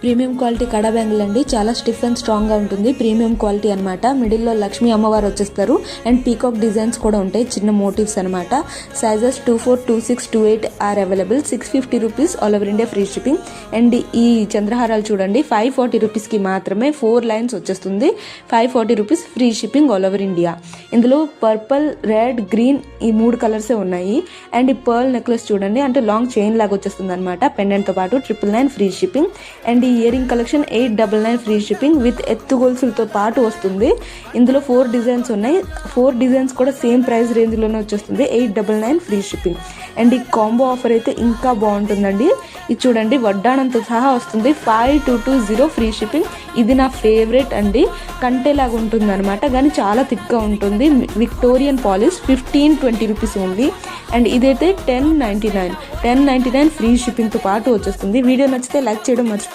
Premium quality కడా bangle అండి. చాలా stiff and స్ట్రాంగ్గా ఉంటుంది. ప్రీమియం క్వాలిటీ అనమాట. మిడిల్లో లక్ష్మీ అమ్మవారు వచ్చేస్తారు అండ్ పీకాక్ డిజైన్స్ కూడా ఉంటాయి, చిన్న మోటివ్స్ అనమాట. Sizes 24, 26, 28 are available. 650 rupees, all over India free shipping. And ఈ చంద్రహారాలు చూడండి, 540 రూపీస్కి మాత్రమే 4 లైన్స్ వచ్చేస్తుంది. 540 rupees free shipping all over India. ఇందులో పర్పుల్, రెడ్, గ్రీన్ ఈ 3 కలర్సే ఉన్నాయి. అండ్ ఈ పర్ల్ నెక్లెస్ చూడండి, అంటే లాంగ్ చైన్ లాగా వచ్చేస్తుంది అనమాట. పెండెంట్తో పాటు 999 ఫ్రీ షిప్పింగ్. అండ్ ఈ earring collection 899 free shipping with ఎత్తు గొలుసులతో పాటు వస్తుంది. ఇందులో 4 డిజైన్స్ ఉన్నాయి. 4 డిజైన్స్ కూడా సేమ్ ప్రైస్ రేంజ్లోనే వచ్చేస్తుంది. 899 ఫ్రీ షిప్పింగ్. అండ్ ఈ కాంబో ఆఫర్ అయితే ఇంకా బాగుంటుందండి. ఇది చూడండి, వడ్డాణంతో సహా వస్తుంది. 5220 ఫ్రీ షిప్పింగ్. ఇది నా ఫేవరెట్ అండి. కంటేలాగా ఉంటుంది అనమాట, కానీ చాలా థిక్గా ఉంటుంది. విక్టోరియన్ పాలిష్ 1520 రూపీస్ ఉంది. అండ్ ఇదైతే 1099 ఫ్రీ షిప్పింగ్తో పాటు వచ్చేస్తుంది. వీడియో నచ్చితే లైక్ చేయడం మర్చిపోండి.